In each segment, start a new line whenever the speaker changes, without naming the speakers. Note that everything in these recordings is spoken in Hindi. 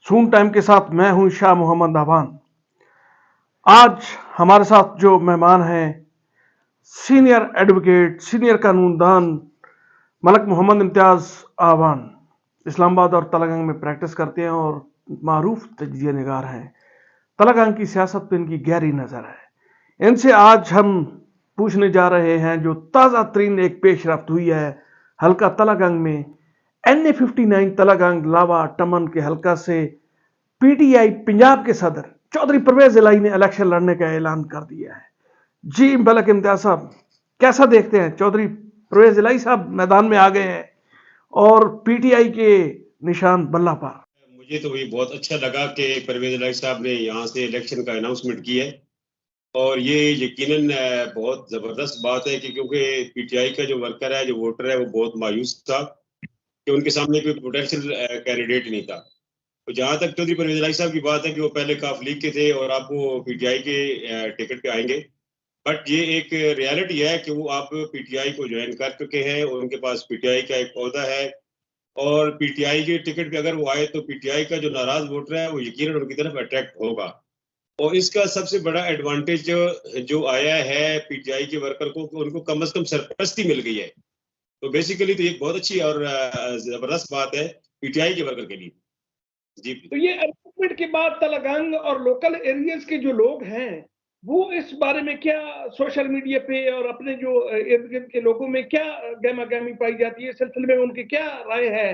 सून टाइम के साथ मैं हूं शाह मोहम्मद आवान। आज हमारे साथ जो मेहमान हैं, सीनियर एडवोकेट, सीनियर कानूनदान मलक मोहम्मद इम्तियाज आवान, इस्लामाबाद और तलंगाना में प्रैक्टिस करते हैं और मारूफ तजिया निगार हैं। तलंगाना की सियासत पर इनकी गहरी नजर है। इनसे आज हम पूछने जा रहे हैं जो ताज़ा तरीन एक पेशरफ्त हुई है हल्का तलंगाना में। NA-59 तलंगाना लावा टमन के हल्का से पीटीआई पंजाब के सदर चौधरी परवेज इलाही ने इलेक्शन लड़ने का ऐलान कर दिया है। जी मलक इम्तियाज साहब, कैसा देखते हैं? चौधरी परवेज इलाही साहब मैदान में आ गए हैं और पीटीआई के निशान बल्ला पर।
मुझे तो ये बहुत अच्छा लगा कि परवेज इलाही साहब ने यहाँ से इलेक्शन का अनाउंसमेंट की है और ये यकीनन बहुत ज़बरदस्त बात है कि क्योंकि पीटीआई का जो वर्कर है, जो वोटर है, वो बहुत मायूस था कि उनके सामने कोई पोटेंशियल कैंडिडेट नहीं था। तो जहाँ तक चौधरी परवेज इलाही साहब की बात है कि वो पहले काफ लीग के थे और अब वो पीटीआई के टिकट पे आएंगे, बट ये एक रियलिटी है कि वो आप पीटीआई को ज्वाइन कर चुके हैं और उनके पास पीटीआई का एक पौधा है और पीटीआई के टिकट पे अगर वो आए तो पीटीआई का जो नाराज वोटर है वो यकीनन उनकी तरफ अट्रैक्ट होगा। और इसका सबसे बड़ा एडवांटेज जो आया है पीटीआई के वर्कर को कि उनको कम से कम सरपरस्ती मिल गई है। तो बेसिकली तो ये बहुत अच्छी और जबरदस्त बात है पीटीआई के वर्कर के लिए। जी।
तो ये अनाउंसमेंट के बाद तलगांग और लोकल एरियाज के जो लोग हैं, वो इस बारे में क्या सोशल मीडिया पे और अपने जो इर्द गिर्द के लोगों में क्या गहमा-गहमी पाई जाती है? इस सिलसिले में उनकी क्या राय है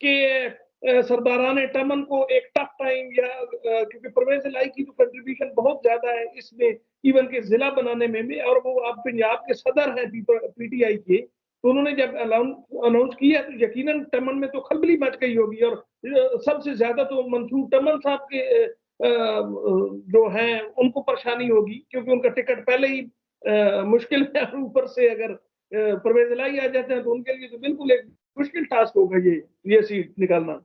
कि सरदारान टमन को एक टफ टाइम या क्योंकि परवेज इलाही की जो कंट्रीब्यूशन बहुत ज़्यादा है इसमें, इवन के ज़िला बनाने में भी, और वो अब पंजाब के सदर हैं पीटीआई के, तो उन्होंने जब अनाउंस किया तो यकीनन टमन में तो खलबली मच गई होगी और सबसे ज्यादा तो मंसूर टमन साहब के जो हैं उनको परेशानी होगी क्योंकि उनका टिकट पहले ही मुश्किल में है। ऊपर से अगर परवेज इलाही आ जाते हैं तो उनके लिए तो बिल्कुल एक मुश्किल टास्क होगा ये सीट निकालना।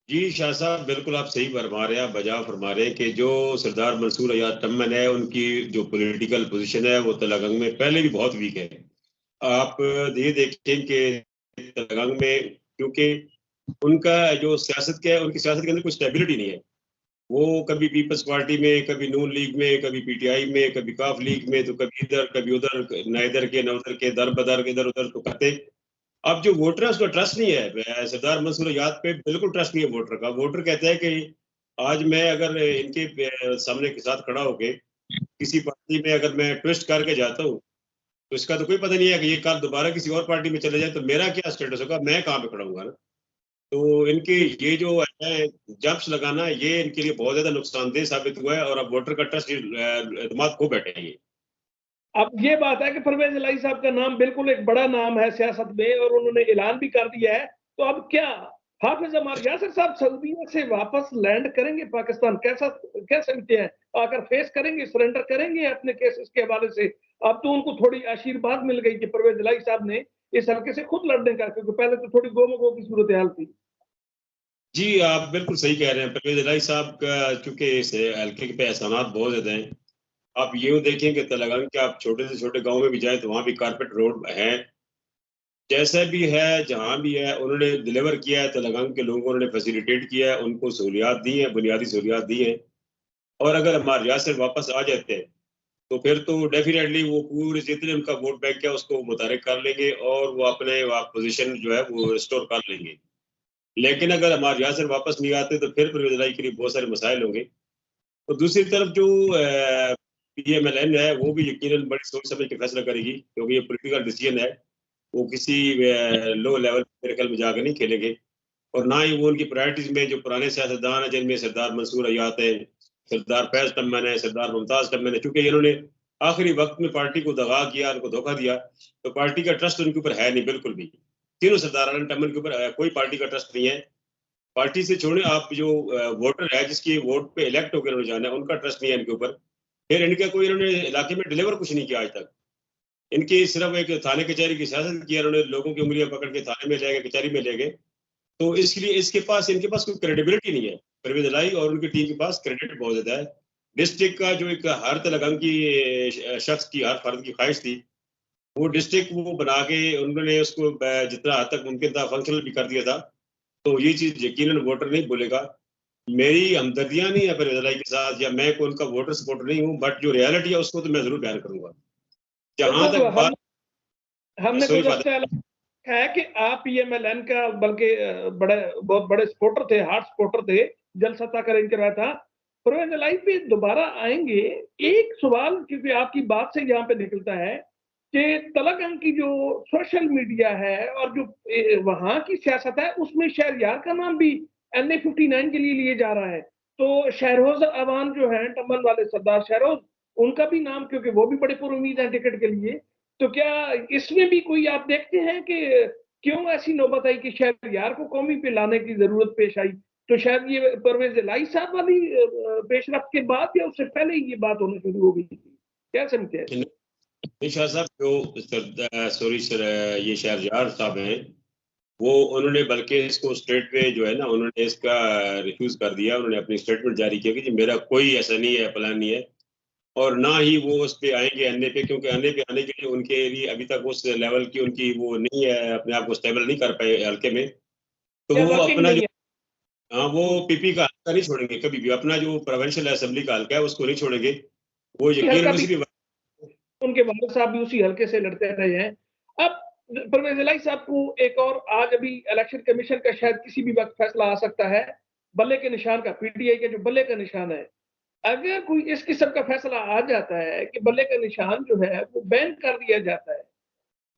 जी शाह साहब, बिल्कुल आप सही फरमा रहे हैं, आप बजा फरमा रहे हैं कि जो सरदार मंसूर अयाज टम्मन है उनकी जो पॉलिटिकल पोजीशन है वो तलंगाना में पहले भी बहुत वीक है। आप ये देखें कि तलंगाना में क्योंकि उनका जो सियासत क्या है, उनकी सियासत के अंदर कोई स्टेबिलिटी नहीं है। वो कभी पीपल्स पार्टी में, कभी नून लीग में, कभी पीटीआई में, कभी काफ लीग में, तो कभी इधर कभी उधर, न इधर के न उधर के, दर बदर इधर उधर तो करते। अब जो वोटर है उसका ट्रस्ट नहीं है सरदार मंसूर याद पे, बिल्कुल ट्रस्ट नहीं है वोटर का। वोटर कहता है कि आज मैं अगर इनके सामने के साथ खड़ा होके किसी पार्टी में अगर मैं ट्विस्ट करके जाता हूँ तो इसका तो कोई पता नहीं है कि ये कल दोबारा किसी और पार्टी में चले जाए तो मेरा क्या स्टेटस होगा, मैं कहाँ पे खड़ा हूँगा ना। तो इनके ये जो है जंप्स लगाना, ये इनके लिए बहुत ज्यादा नुकसानदेह साबित हुआ है और अब वोटर का ट्रस्ट एतमाद खो बैठे हैं ये।
अब ये बात है कि परवेज इलाही साहब का नाम बिल्कुल एक बड़ा नाम है सियासत में और उन्होंने ऐलान भी कर दिया है, तो अब क्या हाफिज अमार यासिर साहब सऊदीया से वापस लैंड करेंगे पाकिस्तान? कैसा कह सकते हैं, आकर फेस करेंगे, सरेंडर करेंगे अपने केसेस के हवाले से? अब तो उनको थोड़ी आशीर्वाद मिल गई कि परवेज इलाही साहब ने इस हल्के से खुद लड़ने का, क्योंकि पहले तो थोड़ी गोमगो की सूरत हाल थी।
जी आप बिल्कुल सही कह रहे हैं। परवेज इलाही साहब का चूंकि इस हल्के पे एहसानात बहुत ज्यादा हैं। आप यूं देखें कि तेलंगाना के आप छोटे से छोटे गांव में भी जाए तो वहां भी कारपेट रोड है। जैसा भी है, जहां भी है, उन्होंने डिलीवर किया है। तेलंगाना के लोगों को उन्होंने फैसिलिटेट किया है, उनको सहूलियात दी है, बुनियादी सहूलियात दी है। और अगर हमारे रियासत वापस आ जाते हैं तो फिर तो डेफिनेटली वो पूरे जितने उनका वोट बैंक है उसको मुतारिक कर लेंगे और वो अपने पोजीशन जो है वो रिस्टोर कर लेंगे। लेकिन अगर हमारे रियासत वापस नहीं आते तो फिर बेरोजगारी के लिए बहुत सारे मसाइल होंगे। तो दूसरी तरफ जो पीएमएलएन है वो भी यकीनन बड़ी सोच समझ के फैसला करेगी क्योंकि ये पॉलिटिकल डिसीजन है। वो किसी लो लेवल मेरे ख्याल में जाकर नहीं खेलेंगे और ना ही वो उनकी प्रायोरिटीज में जो पुराने सियासतदान हैं जिनमें सरदार मंसूर हयात है, सरदार फैज टम्मन है, सरदार मुमताज टम्मन है, चूंकि इन्होंने आखिरी वक्त में पार्टी को दगा किया, उनको धोखा दिया, तो पार्टी का ट्रस्ट उनके ऊपर है नहीं बिल्कुल भी। तीनों सरदार टम्मन के ऊपर कोई पार्टी का ट्रस्ट नहीं है। पार्टी से छोड़े आप जो वोटर है जिसकी वोट पे इलेक्ट होकर उन्होंने जाना है उनका ट्रस्ट नहीं है इनके ऊपर। फिर इनका कोई इन्होंने इलाके में डिलीवर कुछ नहीं किया आज तक। इनकी सिर्फ एक थाने कचहरी की सियासत की, उन्होंने लोगों की उंगलियां पकड़ के थाने में ले गए, कचहरी में ले गए। तो इसलिए इनके पास कोई क्रेडिबिलिटी नहीं है। परवेज इलाही और उनकी टीम के पास क्रेडिट बहुत ज्यादा है। डिस्ट्रिक्ट का जो एक हर तेलंगाना की शख्स की, हर फर्द की ख्वाहिश थी, वो डिस्ट्रिक्ट वो बना के उन्होंने उसको जितना हद तक मुमकिन था फंक्शनल भी कर दिया था। तो ये चीज यकीनन वोटर नहीं भूलेगा। मेरी हमदर्दियां नहीं है परवेज इलाही के साथ, या मैं कोई उनका वोटर सपोर्टर नहीं हूँ, बट जो रियलिटी है उसको तो मैं जरूर बयान करूंगा। जहां तक बात,
हमने
सॉरी
गुज़श्ता
फादर,
है कि आप पीएमएलएन का बल्कि बहुत बड़े सपोर्टर थे, हार्ड सपोर्टर थे, जलसत्ता का अरेंज करवाया था। परवेज इलाही पे दोबारा आएंगे। एक सवाल क्योंकि आपकी बात से यहाँ पे निकलता है कि तलगंग की जो सोशल मीडिया है और जो वहां की सियासत है उसमें शहरयार का नाम भी NA-59 के लिए लिया जा रहा है। तो शहरोज अवान जो है टम्बल वाले सरदार शहरोज, उनका भी नाम, क्योंकि वो भी बड़े पुरुद हैं टिकट के लिए। तो क्या इसमें भी कोई आप देखते हैं कि क्यों ऐसी नौबत आई कि शहरयार को कौमी पे लाने की जरूरत पेश आई? तो शायद ये परवेज इलाही साहब वाली पेशरफ्त के बाद या उससे पहले ही ये बात होना शुरू हो गई थी, क्या समझते हैं?
निशा साहब जो सॉरी सर, ये शहरयार साहब हैं, वो उन्होंने बल्कि इसको स्टेट पे जो है ना, उन्होंने इसका रिफ्यूज कर दिया। उन्होंने अपनी स्टेटमेंट जारी किया कि जी मेरा कोई ऐसा नहीं है, प्लान नहीं है, और ना ही वो उस पे आएंगे अन्य पे, क्योंकि अन्य पे आने के लिए उनके लिए अभी तक उस लेवल की उनकी वो नहीं है, अपने आप को स्टेबल नहीं कर पाए हल्के में। तो
क्या
वो
वर्किंग
अपना
नहीं
जो,
है?
हाँ, वो पीपी का हल्का नहीं छोड़ेंगे कभी भी, अपना जो प्रोविंशियल असेंबली का हल्का है उसको नहीं छोड़ेंगे। वो
हल्का
यकीन
भी,
किसी भी,
उनके वालिद साहब भी उसी हल्के से लड़ते रहे हैं। अब परवेज इलाही साहब को एक और, आज अभी इलेक्शन कमीशन का शायद किसी भी वक्त फैसला आ सकता है बल्ले के निशान का, पीटीआई का जो बल्ले का निशान है, अगर कोई इस किस्म का फैसला आ जाता है कि बल्ले का निशान जो है वो बैन कर दिया जाता है,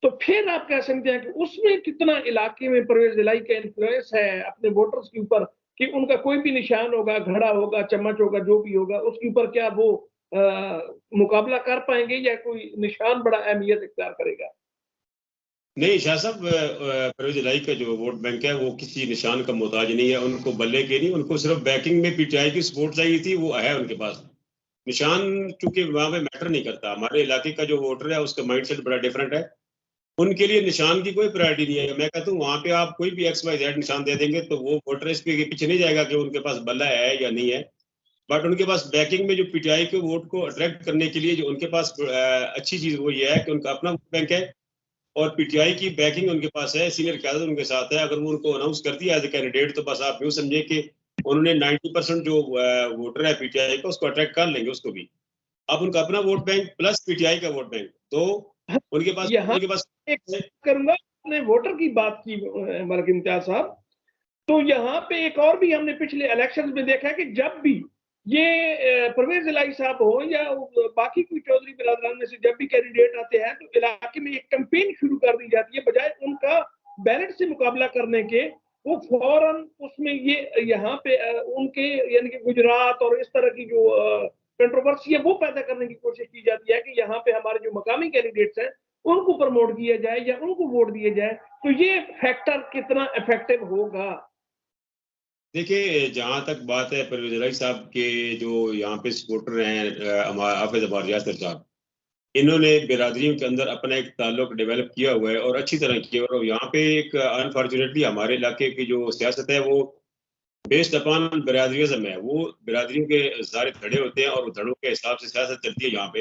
तो फिर आप कह सकते हैं कि उसमें कितना इलाके में परवेज इलाही का इन्फ्लुएंस है अपने वोटर्स के ऊपर, कि उनका कोई भी निशान होगा, घड़ा होगा, चम्मच होगा, जो भी होगा, उसके ऊपर क्या वो मुकाबला कर पाएंगे या कोई निशान बड़ा अहमियत इख्तियार करेगा?
नहीं शाह साहब, परवेज इलाही का जो वोट बैंक है वो किसी निशान का मोहताज नहीं है। उनको बल्ले के नहीं, उनको सिर्फ बैकिंग में पीटीआई की सपोर्ट चाहिए थी, वो है उनके पास। निशान चूंकि वहां पे मैटर नहीं करता, हमारे इलाके का जो वोटर है उसका माइंडसेट बड़ा डिफरेंट है। उनके लिए निशान की कोई प्रायोरिटी नहीं है। मैं कहता हूँ वहां पे आप कोई भी XYZ निशान दे देंगे तो वो वोटर इस पे पीछे नहीं जाएगा कि उनके पास बल्ला है या नहीं है। बट उनके पास बैकिंग में जो पीटीआई के वोट को अट्रैक्ट करने के लिए जो उनके पास अच्छी चीज वो ये है कि उनका अपना वोट बैंक है, और पीटीआई की बैकिंग उनके पास है, सीनियर क्यादत उनके साथ है। अगर वो उनको अनाउंस कर दिया एज ए कैंडिडेट तो बस आप यूँ समझे कि उन्होंने 90% जो वोटर है पीटीआई का उसको अट्रैक्ट कर लेंगे उसको भी। अब उनका अपना वोट बैंक प्लस पीटीआई का वोट बैंक, तो
यहाँ
उनके पास
एक करूंगा, आपने वोटर की बात की मलिक इम्तियाज साहब, तो यहाँ पे एक और भी हमने पिछले इलेक्शंस में देखा है कि जब भी ये परवेज इलाही साहब हो या बाकी कोई चौधरी बिरादरान में से जब भी कैंडिडेट आते हैं तो इलाके में एक कैंपेन शुरू कर दी जाती है, बजाय उनका बैलेट से मुकाबला करने के। वो फौरन उसमें ये यहाँ पे उनके यानी कि गुजरात और इस तरह की जो कंट्रोवर्सी है वो पैदा करने की कोशिश की जाती है कि यहाँ पे हमारे जो मकामी कैंडिडेट्स हैं उनको प्रमोट किया जाए या उनको वोट दिए जाए। तो ये फैक्टर कितना इफेक्टिव होगा?
देखिए, जहां तक बात है परवेज इलाही साहब के जो यहाँ पे सपोर्टर हैं, हाफिज अब्बार यासिर साहब, इन्होंने बिरादरियों के अंदर अपना एक ताल्लुक डेवलप किया हुआ है और अच्छी तरह किया। और यहाँ पे एक अनफॉर्चुनेटली हमारे इलाके की जो सियासत है वो बेस्ड अपॉन बिरादरिज्म है। वो बिरादरियों के सारे धड़े होते हैं और धड़ों के हिसाब से सियासत चलती है। यहाँ पे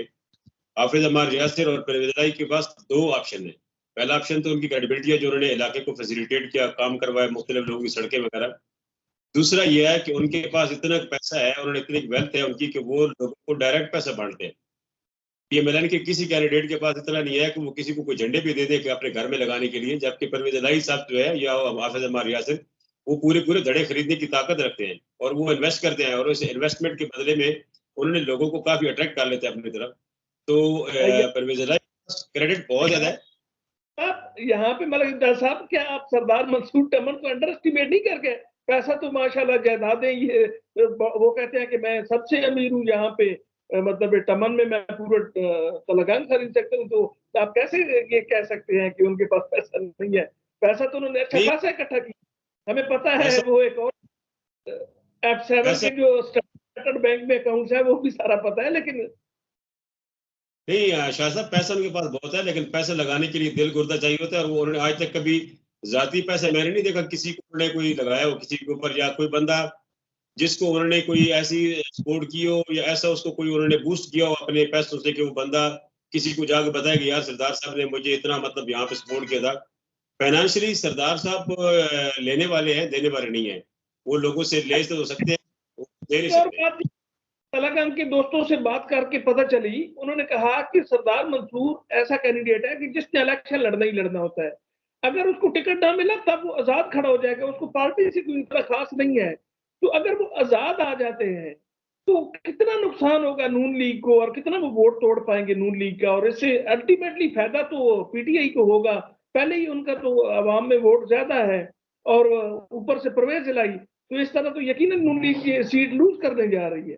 हाफिज अब्बार यासिर और परवेज इलाही के पास दो ऑप्शन है। पहला ऑप्शन तो उनकी क्रेडिबिलिटी है, जो उन्होंने इलाके को फैसिलिटेट किया, काम करवाया, मुख्तलिफ लोगों की सड़कें वगैरह। दूसरा यह है कि उनके पास इतना पैसा है, उन्होंने इतनी वेल्थ है उनकी कि वो लोगों को डायरेक्ट पैसा बांटते हैं। पीएमएलएन के किसी कैंडिडेट के पास इतना नहीं है कि वो किसी को कोई झंडे भी दे दे कि अपने घर में लगाने के लिए, जबकि परवेज इलाही साहब जो है या हाफिज अब्बार यासिर, वो पूरे पूरे धड़े खरीदने की ताकत रखते हैं और वो इन्वेस्ट करते हैं, और उस इन्वेस्टमेंट के बदले में उन्होंने लोगों को काफी अट्रैक्ट कर लेते हैं अपनी तरफ। तो परवेज इलाही क्रेडिट बहुत ज्यादा है।
आप यहाँ पे मलिक इम्तियाज साहब, क्या आप सरदार मंसूर टमन को अंडर एस्टिमेट नहीं करके? पैसा तो माशाल्लाह जायदादें ये वो कहते हैं कि मैं सबसे अमीर हूँ यहाँ पे, मतलब टमन में मैं पूरा तलगान खरीद सकता हूँ। तो आप कैसे ये कह सकते हैं कि उनके पास पैसा नहीं है? पैसा तो उन्होंने अच्छा
नहीं,
खासा इकट्ठा किया, हमें पता है।
पैसा
वो एक और F7
पैसा
के जो स्टैंडर्ड बैंक में अकाउंट्स है वो भी सारा पता है, लेकिन
नहीं, शाह साहब, पैसा उनके पास बहुत है, लेकिन पैसा लगाने के लिए दिल गुर्दा चाहिए होता है। और वो उन्होंने आज तक कभी जाती पैसा मैंने नहीं देखा किसी को उन्होंने कोई लगाया हो किसी के ऊपर, या कोई बंदा जिसको उन्होंने कोई ऐसी सपोर्ट की हो या ऐसा उसको कोई उन्होंने बूस्ट किया हो अपने पैसों से कि वो बंदा किसी को जाकर बताया कि यार सरदार साहब ने मुझे इतना मतलब यहाँ पे सपोर्ट किया था। फाइनेंशियली सरदार साहब लेने वाले हैं, देने वाले नहीं है। वो लोगों से ले तो सकते हैं, दे नहीं
और
सकते।
बात तलगंग के दोस्तों से बात करके पता चली, उन्होंने कहा कि सरदार मंसूर ऐसा कैंडिडेट है कि जिसने इलेक्शन लड़ना ही लड़ना होता है। अगर उसको टिकट ना मिला तब वो आज़ाद खड़ा हो जाएगा, उसको पार्टी से कोई इतना ख़ास नहीं है। तो अगर वो आज़ाद आ जाते हैं, तो कितना नुकसान होगा नून लीग को और कितना वो वोट तोड़ पाएँगे नून लीग का, और इससे अल्टीमेटली फ़ायदा तो पीटीआई को होगा। पहले ही उनका तो अवाम में वोट ज़्यादा है और ऊपर से परवेज़ इलाही, तो इस तरह तो यकीनन नून लीग ये सीट लूज़ करने जा रही है।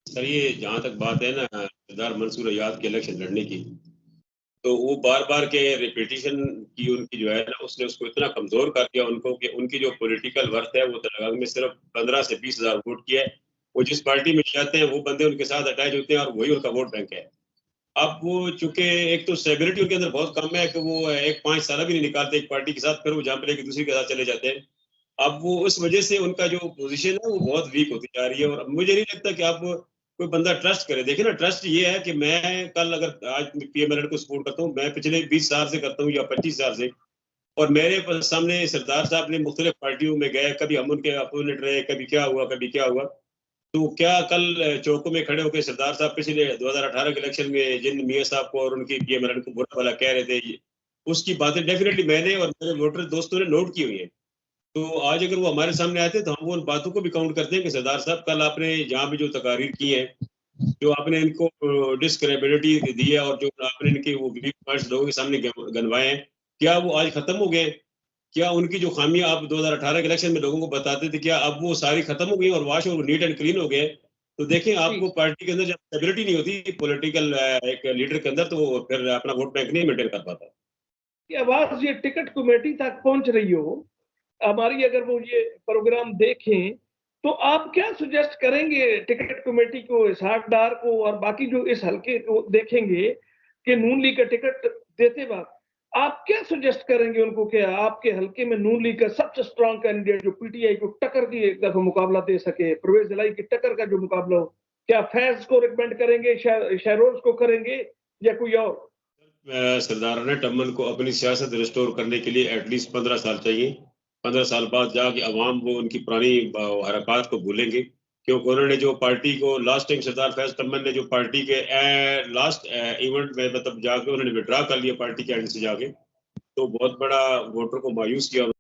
सर ये जहाँ तक बात है ना सरदार मंसूर अयाद के इलेक्शन लड़ने की, तो वो बार-बार के रिपीटिशन की उनकी जो है ना उसने उसको इतना कमज़ोर कर दिया उनको कि उनकी जो पॉलिटिकल वर्थ है वो तलगंग में सिर्फ 15 से 20,000 वोट की है। वो जिस पार्टी में जाते हैं वो बंदे उनके साथ अटैच होते हैं और वही उनका वोट बैंक है। अब वो चूँकि एक तो स्टेबिलिटी उनके अंदर बहुत कम है कि वो एक 5 साल भी नहीं निकालते एक पार्टी के साथ, फिर वो जंप लेके दूसरी के साथ चले जाते हैं। अब वो उस वजह से उनका जो पोज़ीशन है वो बहुत वीक होती जा रही है और मुझे नहीं लगता कि आप कोई बंदा ट्रस्ट करे। देखिए ना ट्रस्ट ये है कि मैं कल अगर आज पीएमएलएन को सपोर्ट करता हूँ, मैं पिछले 20 साल से करता हूँ या 25 साल से और मेरे सामने सरदार साहब ने मुख्तलिफ पार्टियों में गए, कभी हम उनके अपोनेंट रहे, कभी क्या हुआ, कभी क्या हुआ। तो क्या कल चौकों में खड़े होकर सरदार साहब पिछले 2018 के इलेक्शन में जिन मियाँ साहब को और उनकी पीएमएलएन को बुरा भला कह रहे थे, उसकी बातें डेफिनेटली मैंने और मेरे वोटर दोस्तों ने नोट की हुई है। तो आज अगर वो हमारे सामने आते हैं तो हम वो उन बातों को भी काउंट करते हैं कि सरदार साहब कल आपने जहाँ भी जो तकारीर की हैं, जो आपने इनको डिस्क्रेडिबिलिटी दी है और जो आपने इनके वो वीक पॉइंट्स लोगों के सामने गनवाए हैं, क्या वो आज खत्म हो गए? क्या उनकी जो खामियां आप 2018 के इलेक्शन में लोगों को बताते थे, क्या अब वो सारी खत्म हो गई और वाश और नीट एंड क्लीन हो गए? तो देखें
जी।
आपको पार्टी के अंदर जब स्टेबिलिटी नहीं होती पॉलिटिकल एक लीडर के अंदर तो वो फिर अपना वोट बैंक नहीं मेंटेन कर पाता।
की आवाज़ ये टिकट कमेटी तक पहुँच रही हो, हमारी अगर वो ये प्रोग्राम देखें, तो आप क्या सजेस्ट करेंगे टिकट कमेटी को, इसहाक डार को और बाकी जो इस हलके को देखेंगे कि नून लीग का टिकट देते वक़्त, आप क्या सजेस्ट करेंगे उनको कि आपके हलके में नून लीग का सबसे स्ट्रॉन्ग कैंडिडेट जो पीटीआई को टक्कर की एक दफ़ा मुकाबला दे सके, परवेज़ इलाही की टक्कर का जो मुकाबला हो, क्या फैज़ को रिकमेंड करेंगे, शहरोज़ को करेंगे या कोई और?
सरदाराना टम्मन को अपनी सियासत रिस्टोर करने के लिए एटलीस्ट 15 साल चाहिए। 15 साल बाद जाके अवाम वो उनकी पुरानी हरकत को भूलेंगे क्योंकि उन्होंने जो पार्टी को लास्ट टाइम सरदार फैज़ टम्मन ने जो पार्टी के लास्ट इवेंट में मतलब जाके उन्होंने विथड्रॉ कर लिया पार्टी के एंड से जाके, तो बहुत बड़ा वोटर को मायूस किया।